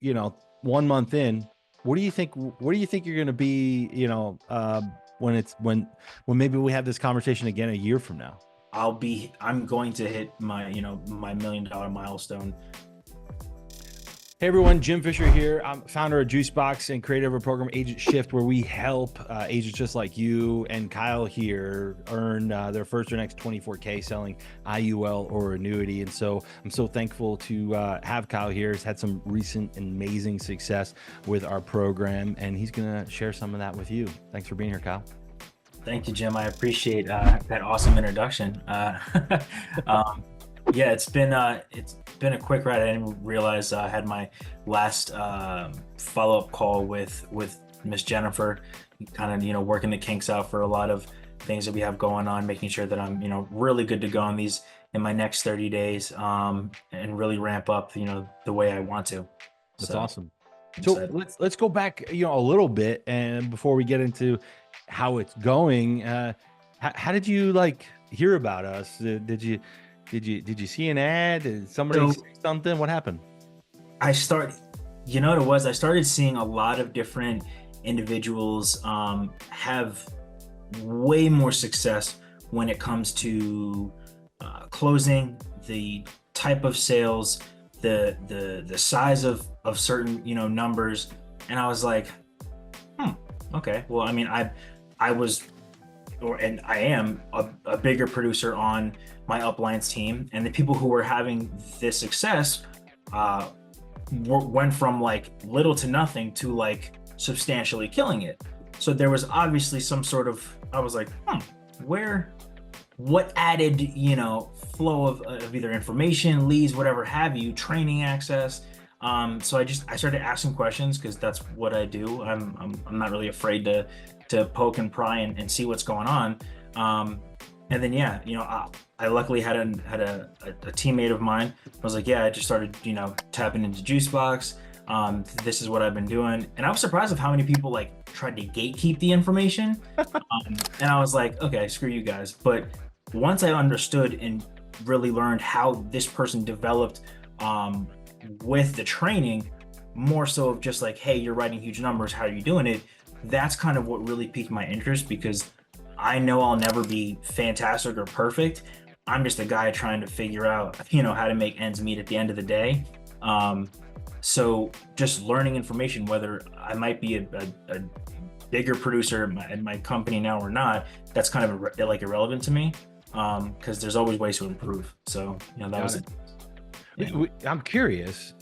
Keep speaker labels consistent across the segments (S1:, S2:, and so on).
S1: 1 month in, what do you think you're going to be, when maybe we have this conversation again a year from now?
S2: I'm going to hit my, my $1 million milestone.
S1: Hey everyone, Jim Fisher here. I'm founder of Jucebox and creator of a program, Agent Shift, where we help agents just like you and Kyle here earn their first or next 24K selling IUL or annuity. And so I'm so thankful to have Kyle here. He's had some recent amazing success with our program, and he's going to share some of that with you. Thanks for being here, Kyle.
S2: Thank you, Jim. I appreciate that awesome introduction. Yeah, it's been a quick ride. I didn't realize I had my last follow-up call with Miss Jennifer, kind of working the kinks out for a lot of things that we have going on, making sure that I'm really good to go on these in my next 30 days, and really ramp up the way I want to.
S1: That's awesome. So let's go back a little bit, and before we get into how it's going, how did you hear about us? Did you see an ad? Did somebody say something? What happened?
S2: I started seeing a lot of different individuals have way more success when it comes to closing, the type of sales, the size of certain numbers, and I was like, okay, well, I mean, I was, and I am a bigger producer on my uplines team, and the people who were having this success went from little to nothing to substantially killing it. So there was obviously some sort of, I was like, what added flow of either information, leads, whatever have you, training access. So I started asking questions, because that's what I do. I'm not really afraid to poke and pry and see what's going on. And then I luckily had a teammate of mine. I was like, I just started tapping into Juicebox. This is what I've been doing, and I was surprised of how many people tried to gatekeep the information. And I was like, okay, screw you guys. But once I understood and really learned how this person developed with the training, more so of just hey, you're writing huge numbers, how are you doing it? That's kind of what really piqued my interest, because I know I'll never be fantastic or perfect. I'm just a guy trying to figure out, how to make ends meet at the end of the day. So just learning information, whether I might be a bigger producer at my company now or not, that's kind of irrelevant to me, because there's always ways to improve. So that was it. Yeah.
S1: I'm curious,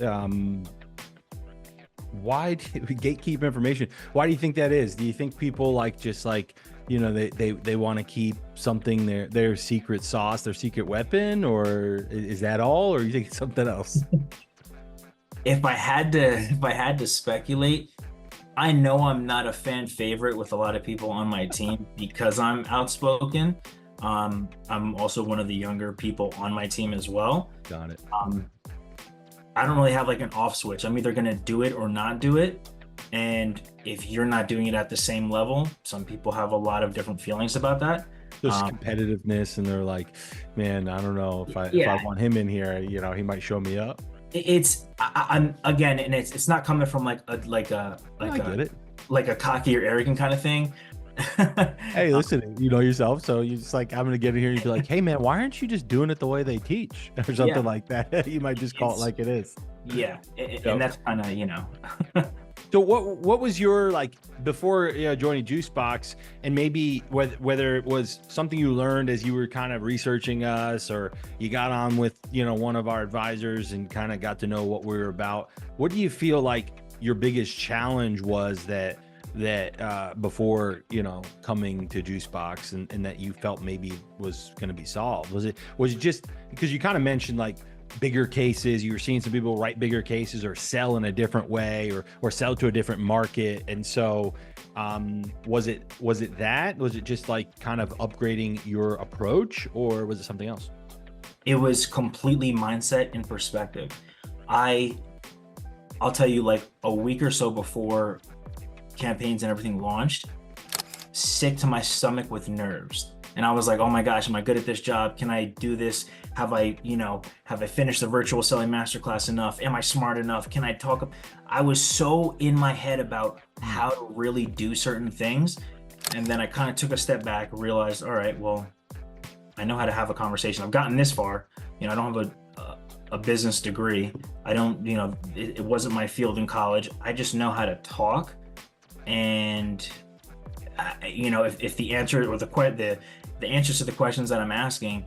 S1: why do we gatekeep information? Why do you think that is? Do you think people they want to keep something, their secret sauce, their secret weapon, or is that all, or you think it's something else?
S2: If I had to speculate, I know I'm not a fan favorite with a lot of people on my team because I'm outspoken. I'm also one of the younger people on my team as well.
S1: Got it.
S2: I don't really have an off switch. I'm either going to do it or not do it. And if you're not doing it at the same level, some people have a lot of different feelings about that.
S1: Just competitiveness, and they're like, man, I don't know if I want him in here, he might show me up.
S2: I'm again, and it's not coming from a cocky or arrogant kind of thing.
S1: Hey, listen, you know yourself, so you just I'm gonna get in here and you'd be like, hey man, why aren't you just doing it the way they teach, or something like that? You might just call it like it is.
S2: And that's kind of
S1: So what was your before joining Juicebox, and maybe whether it was something you learned as you were kind of researching us, or you got on with one of our advisors and kind of got to know what we were about? What do you feel like your biggest challenge was that before coming to Juicebox, and that you felt maybe was going to be solved? Was it just because you kind of mentioned bigger cases, you were seeing some people write bigger cases or sell in a different way, or sell to a different market, and so was it just kind of upgrading your approach, or was it something else?
S2: It was completely mindset and perspective. I'll tell you, a week or so before campaigns and everything launched, sick to my stomach with nerves. And I was like, oh my gosh, am I good at this job? Can I do this? Have I, have I finished the virtual selling masterclass enough? Am I smart enough? Can I talk? I was so in my head about how to really do certain things. And then I kind of took a step back, realized, all right, well, I know how to have a conversation. I've gotten this far. I don't have a business degree. I don't, it wasn't my field in college. I just know how to talk. And, if the answer or the answers to the questions that I'm asking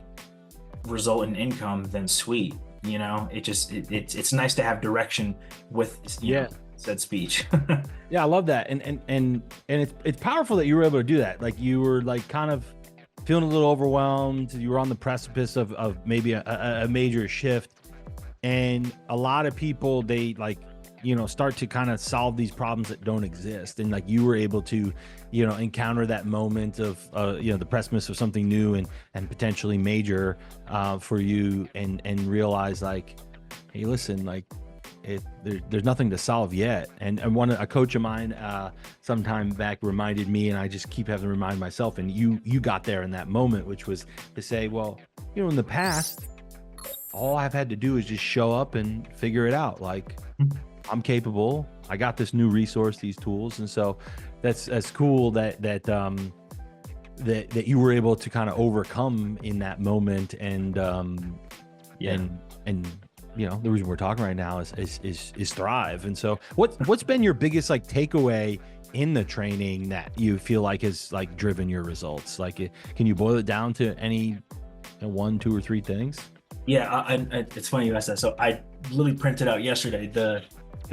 S2: result in income, then sweet. It's nice to have direction with, said speech.
S1: Yeah, I love that. And it's powerful that you were able to do that. Like you were like kind of feeling a little overwhelmed. You were on the precipice of maybe a major shift. And a lot of people, they like, start to kind of solve these problems that don't exist. And like you were able to, encounter that moment of, the precipice of something new and potentially major for you and realize like, hey, listen, like there's nothing to solve yet. And a coach of mine sometime back reminded me, and I just keep having to remind myself, and you got there in that moment, which was to say, well, in the past, all I've had to do is just show up and figure it out. Like I'm capable. I got this new resource, these tools. And so that's cool that you were able to kind of overcome in that moment. And the reason we're talking right now is thrive. And so what's been your biggest like takeaway in the training that you feel like has like driven your results? Like, can you boil it down to any 1, 2, or 3 things?
S2: Yeah, it's funny you asked that. So I literally printed out yesterday the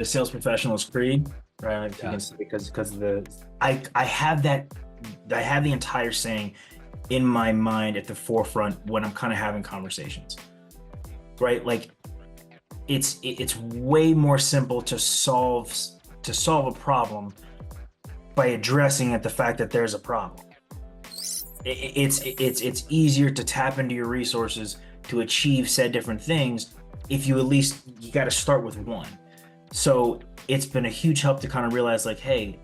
S2: Sales Professionals Creed, right? Yeah. Because I have the entire saying in my mind at the forefront when I'm kind of having conversations, right? Like it's way more simple to solve a problem by addressing the fact that there's a problem. It's easier to tap into your resources to achieve said different things if you got to start with one. So it's been a huge help to kind of realize like, hey,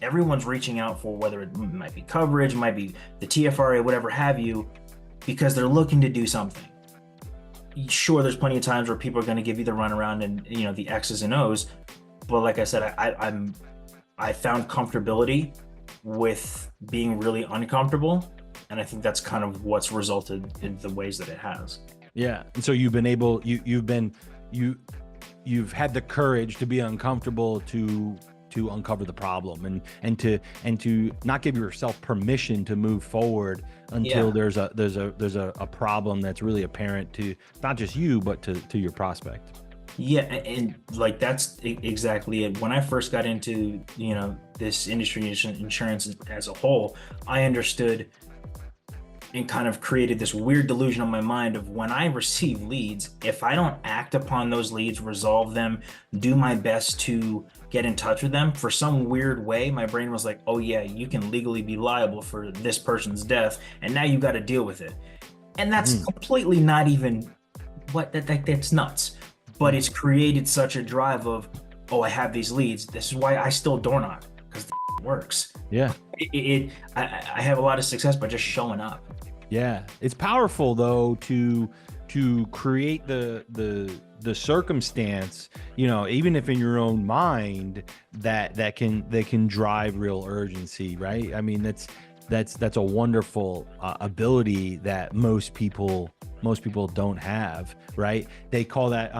S2: everyone's reaching out for whether it might be coverage, it might be the TFRA, whatever have you, because they're looking to do something. Sure, there's plenty of times where people are going to give you the runaround and the X's and O's, but like I said, I found comfortability with being really uncomfortable, and I think that's kind of what's resulted in the ways that it has.
S1: Yeah, and so you've been able, you've had the courage to be uncomfortable to uncover the problem and to not give yourself permission to move forward until there's a problem that's really apparent to not just you but to your prospect.
S2: Yeah, and like that's exactly it. When I first got into this industry, insurance as a whole, I understood and kind of created this weird delusion in my mind of when I receive leads, if I don't act upon those leads, resolve them, do my best to get in touch with them, for some weird way, my brain was like, oh yeah, you can legally be liable for this person's death, and now you got to deal with it. And that's completely not even that's nuts. But it's created such a drive of, oh, I have these leads. This is why I still door knock, because it works.
S1: Yeah.
S2: I have a lot of success by just showing up.
S1: Yeah, it's powerful though to create the circumstance, even if in your own mind that can drive real urgency, right? I mean, that's a wonderful ability that most people don't have, right? They call that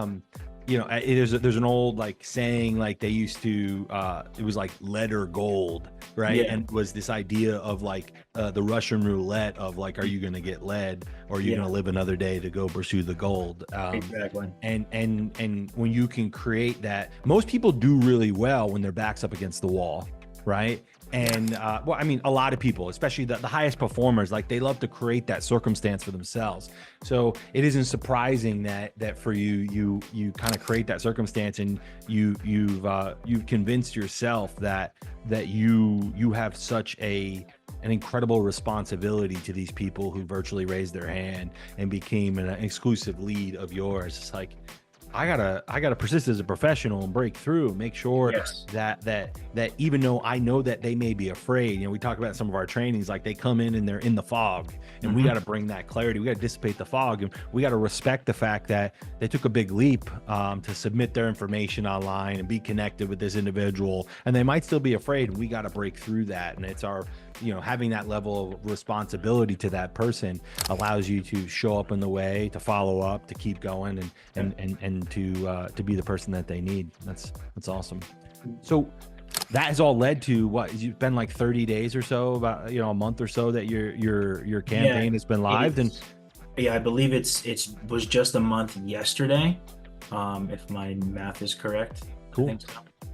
S1: there's an old like saying, like they used to it was like lead or gold, right? Yeah. And was this idea of like the Russian roulette of like, are you going to get lead or are you going to live another day to go pursue the gold?
S2: Exactly.
S1: And when you can create that, most people do really well when their back's up against the wall, right? And well, I mean, a lot of people, especially the highest performers, like they love to create that circumstance for themselves. So it isn't surprising that for you kind of create that circumstance, and you've convinced yourself that you have such an incredible responsibility to these people who virtually raised their hand and became an exclusive lead of yours. It's like, I gotta persist as a professional and break through, make sure
S2: Yes.
S1: that even though I know that they may be afraid, we talk about some of our trainings, like they come in and they're in the fog, and we got to bring that clarity. We got to dissipate the fog, and we got to respect the fact that they took a big leap to submit their information online and be connected with this individual, and they might still be afraid. And we got to break through that, and it's our having that level of responsibility to that person allows you to show up in the way, to follow up, to keep going, and to be the person that they need. That's awesome. So that has all led to what? You've been like 30 days or so, about a month or so that your campaign has been live. And
S2: yeah, I believe it was just a month yesterday, if my math is correct.
S1: Cool.
S2: I think so.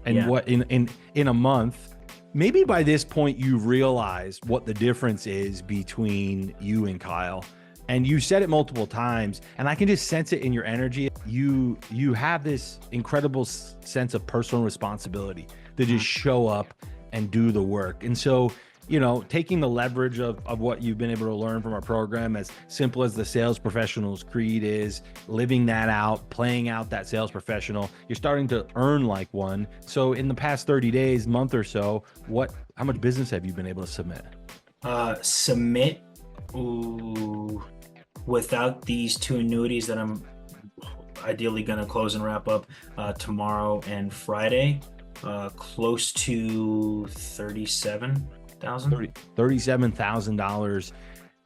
S1: And what in a month, maybe by this point you realize what the difference is between you and Kyle. And you said it multiple times, and I can just sense it in your energy. You have this incredible sense of personal responsibility to just show up and do the work. And so, taking the leverage of what you've been able to learn from our program, as simple as the sales professional's creed is, living that out, playing out that sales professional, you're starting to earn like one. So in the past 30 days, month or so, how much business have you been able to submit?
S2: Submit, without these two annuities that I'm ideally going to close and wrap up tomorrow and Friday, close to
S1: $37,000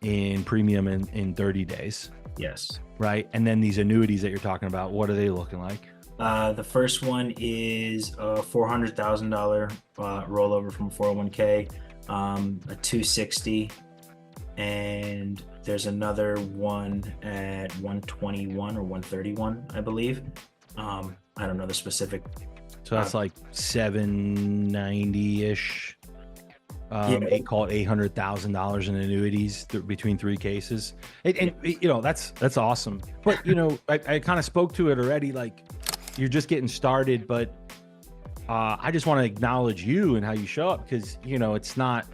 S1: in premium in 30 days.
S2: Yes.
S1: Right. And then these annuities that you're talking about, what are they looking like?
S2: The first one is a $400,000 rollover from 401k, a 260, and there's another one at 121 or 131, I believe. I don't know the specific.
S1: So that's like 790-ish. Call it $800,000 in annuities between three cases. And that's awesome. But, I kind of spoke to it already, like you're just getting started, but I just want to acknowledge you and how you show up, because, it's not,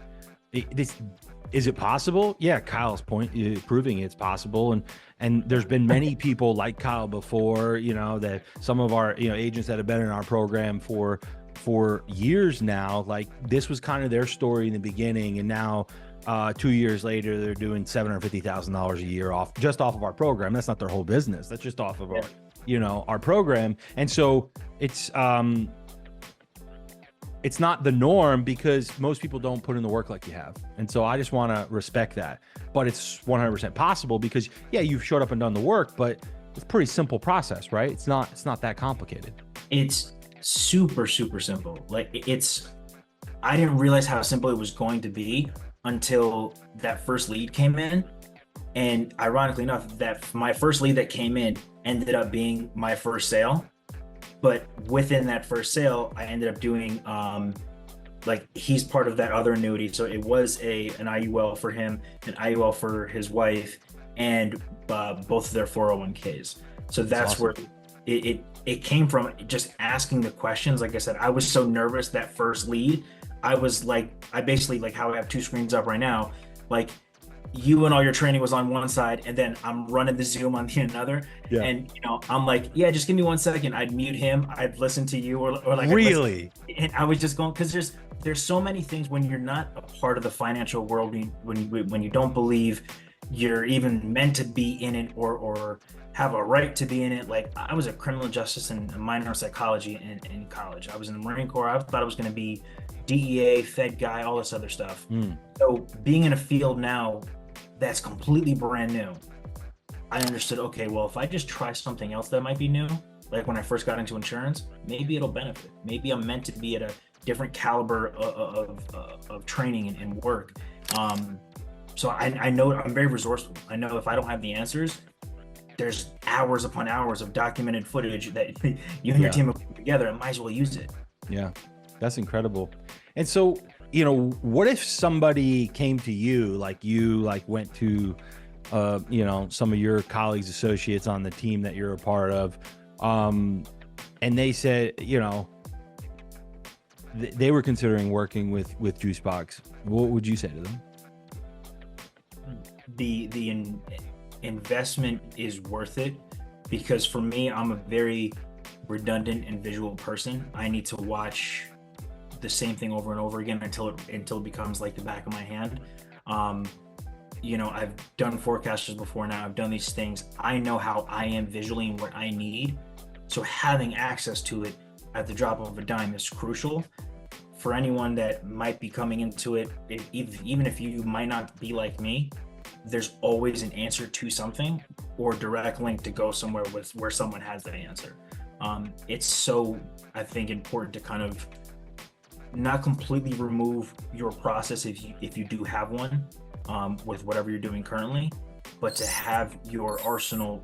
S1: is it possible? Yeah, Kyle's point, proving it's possible. And there's been many people like Kyle before, that some of our, agents that have been in our program for years now, like this was kind of their story in the beginning. And now 2 years later, they're doing $750,000 a year off of our program. That's not their whole business. That's just off of our program. And so it's not the norm, because most people don't put in the work like you have. And so I just want to respect that. But it's 100% possible, because you've showed up and done the work, but it's a pretty simple process, right? It's not that complicated.
S2: It's super, super simple. Like I didn't realize how simple it was going to be until that first lead came in. And ironically enough, that my first lead that came in ended up being my first sale. But within that first sale, I ended up doing, he's part of that other annuity. So it was an IUL for him, an IUL for his wife, and both of their 401ks. So that's awesome. Where it came from, just asking the questions. Like I said, I was so nervous that first lead. I was like, I basically, like how I have two screens up right now, like you and all your training was on one side, and then I'm running the Zoom on the another. Yeah. And I'm like, just give me 1 second. I'd mute him. I'd listen to you, or like
S1: really.
S2: And I was just going, because there's so many things when you're not a part of the financial world, when you don't believe you're even meant to be in it, or have a right to be in it. Like I was a criminal justice and a minor in psychology in college. I was in the Marine Corps. I thought I was going to be DEA, Fed guy, all this other stuff. So being in a field now that's completely brand new, I understood, okay, well, if I just try something else that might be new, like when I first got into insurance, maybe it'll benefit. Maybe I'm meant to be at a different caliber of training and work. So I know I'm very resourceful. I know if I don't have the answers, there's hours upon hours of documented footage that you and your team have put together, and might as well use it. Yeah,
S1: that's incredible. And so, what if somebody came to you, like went to, some of your colleagues, associates on the team that you're a part of, and they said, they were considering working with Jucebox. What would you say to them?
S2: The investment is worth it, because for me, I'm a very redundant and visual person. I need to watch the same thing over and over again until it becomes like the back of my hand. I've done forecasters before now. I've done these things. I know how I am visually and what I need. So having access to it at the drop of a dime is crucial for anyone that might be coming into it. Even if you might not be like me, there's always an answer to something or direct link to go somewhere where someone has that answer. It's so, I think, important to kind of not completely remove your process if you do have one, with whatever you're doing currently, but to have your arsenal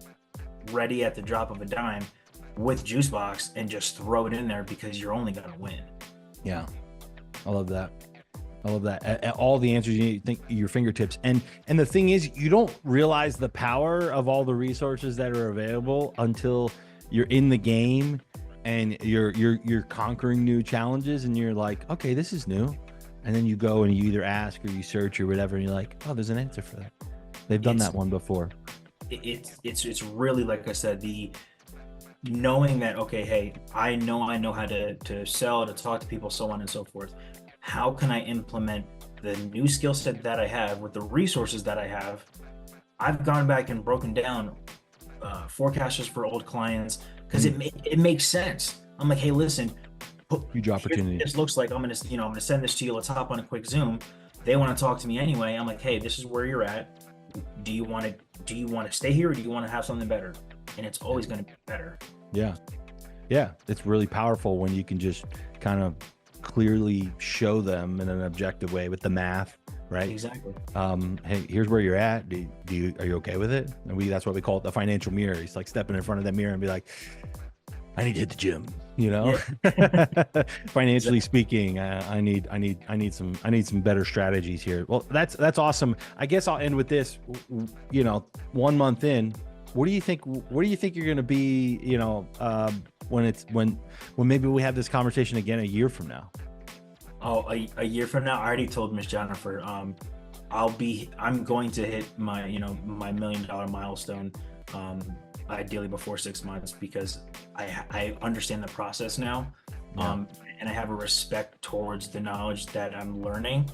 S2: ready at the drop of a dime with Juicebox and just throw it in there because you're only going to win.
S1: Yeah. I love that. All the answers you need, think your fingertips. And the thing is, you don't realize the power of all the resources that are available until you're in the game and you're conquering new challenges and you're like, okay, this is new. And then you go and you either ask or you search or whatever, and you're like, oh, there's an answer for that. They've done that one before.
S2: It's really, like I said, the knowing that, okay, hey, I know how to sell, to talk to people, so on and so forth. How can I implement the new skill set that I have with the resources that I have? I've gone back and broken down forecasters for old clients because it makes sense. I'm like, hey, listen,
S1: huge opportunity.
S2: This looks like I'm gonna send this to you. Let's hop on a quick Zoom. They want to talk to me anyway. I'm like, hey, this is where you're at. Do you want to stay here or do you want to have something better? And it's always going to be better.
S1: Yeah. It's really powerful when you can just kind of clearly show them in an objective way with the math, right?
S2: Exactly.
S1: Hey, here's where you're at. Are you okay with it? And that's what we call it, the financial mirror. It's like stepping in front of that mirror and be like, I need to hit the gym, Yeah. Financially speaking, I need some better strategies here. Well, that's awesome. I guess I'll end with this. 1 month in, where do you think you're going to be, when maybe we have this conversation again a year from now?
S2: Oh, a year from now, I already told Miss Jennifer, I'm going to hit my $1 million milestone, ideally before 6 months, because I understand the process now.
S1: Yeah.
S2: And I have a respect towards the knowledge that I'm learning.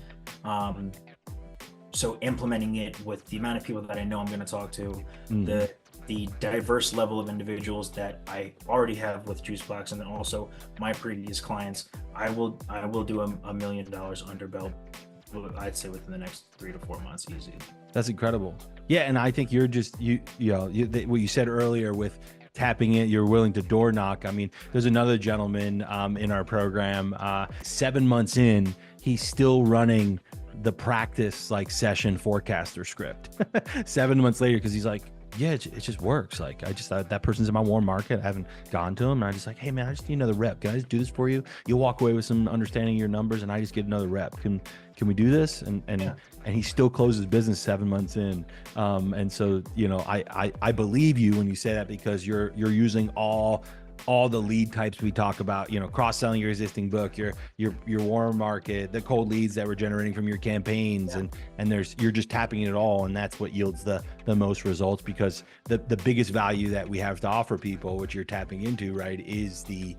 S2: So implementing it with the amount of people that I know I'm going to talk to, the diverse level of individuals that I already have with Juicebox, and then also my previous clients, I will do $1 million under belt, I'd say within the next 3 to 4 months, easy.
S1: That's incredible. Yeah, and I think you're just what you said earlier with tapping it, you're willing to door knock. I mean, there's another gentleman in our program, 7 months in, he's still running the practice session forecaster script 7 months later, because he's like, yeah, it just works. Like, I just thought that person's in my warm market. I haven't gone to him. And I just like, hey man, I just need another rep. Can I just do this for you? You'll walk away with some understanding of your numbers and I just get another rep. Can we do this? And he still closes business 7 months in. And so, I believe you when you say that, because you're using all the lead types we talk about, cross-selling your existing book, your warm market, the cold leads that we're generating from your campaigns, and you're just tapping it all, and that's what yields the most results, because the biggest value that we have to offer people, which you're tapping into, right, is the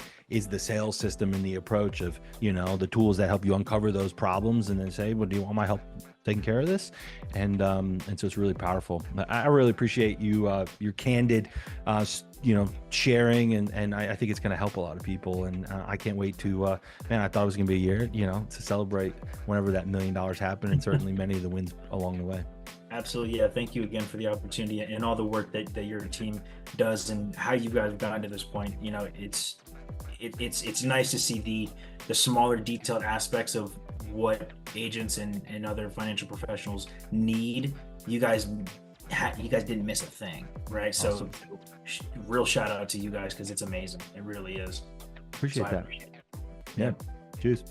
S1: sales system and the approach of, the tools that help you uncover those problems and then say, well, do you want my help taking care of this? And so it's really powerful. I really appreciate you, your candid, sharing, and I think it's going to help a lot of people. And I can't wait to, I thought it was going to be a year, to celebrate whenever that $1 million happened, and certainly many of the wins along the way. Absolutely. Yeah. Thank you again for the opportunity and all the work that your team does and how you guys have gotten to this point. It's nice to see the smaller detailed aspects of what agents and other financial professionals need. You guys didn't miss a thing, right? Awesome. So real shout out to you guys, because it's amazing. It really is. Appreciate that. Yeah. Cheers.